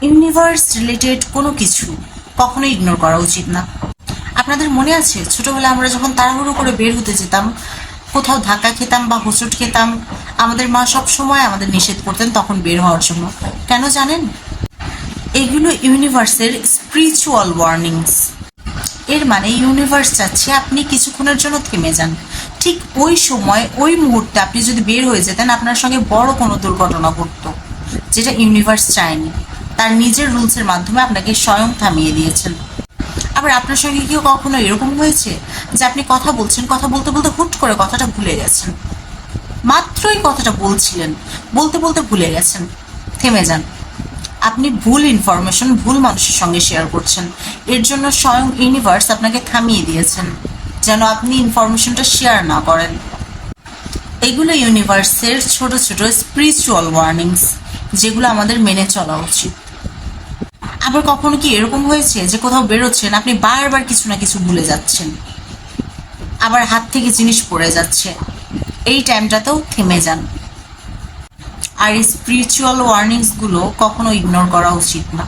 Universe related কোনো কিছু কখনোই ইগনোর করা উচিত না। আপনাদের মনে আছে ছোটবেলায় আমরা যখন তাড়াহুড়ো করে বের হতে যেতাম, কোথাও ধাক্কা খেতাম বা হোঁচট খেতাম, আমাদের মা সব সময় আমাদের নিষেধ করতেন তখন বের হওয়ার জন্য। কেন জানেন? এগুলো ইউনিভার্সের স্পিরিচুয়াল ওয়ার্নিংস। এর মানে ইউনিভার্স চাচ্ছে আপনি কিছুক্ষণের জন্য থেমে যান। ঠিক ওই সময় ওই মুহূর্তে আপনি যদি বের হয়ে যেতেন, আপনার সঙ্গে বড় কোনো দুর্ঘটনা ঘটতো, যেটা ইউনিভার্স চায়নি। তার নিজের রুলসের মাধ্যমে আপনাকে স্বয়ং থামিয়ে দিয়েছেন। আবার আপনার সঙ্গে কেউ কখনো এরকম হয়েছে যে আপনি কথা বলছেন, কথা বলতে বলতে হুট করে কথাটা ভুলে গেছেন, মাত্রই কথাটা বলছিলেন, বলতে বলতে ভুলে গেছেন? থেমে যান। আপনি ভুল ইনফরমেশন ভুল মানুষের সঙ্গে শেয়ার করছেন। এর জন্য স্বয়ং ইউনিভার্স আপনাকে থামিয়ে দিয়েছেন, যেন আপনি ইনফরমেশনটা শেয়ার না করেন। এগুলো ইউনিভার্সের ছোট ছোট স্পিরিচুয়াল ওয়ার্নিংস, যেগুলো আমাদের মেনে চলা উচিত। আবার কখনো কি এরকম হয়েছে যে কোথাও বেরোচ্ছেন, আপনি বারবার কিছু না কিছু ভুলে যাচ্ছেন, আবার হাত থেকে জিনিস পড়ে যাচ্ছে? এই টাইমটাতেও থেমে যান। আর এই স্পিরিচুয়াল ওয়ার্নিংসগুলো কখনো ইগনোর করা উচিত না।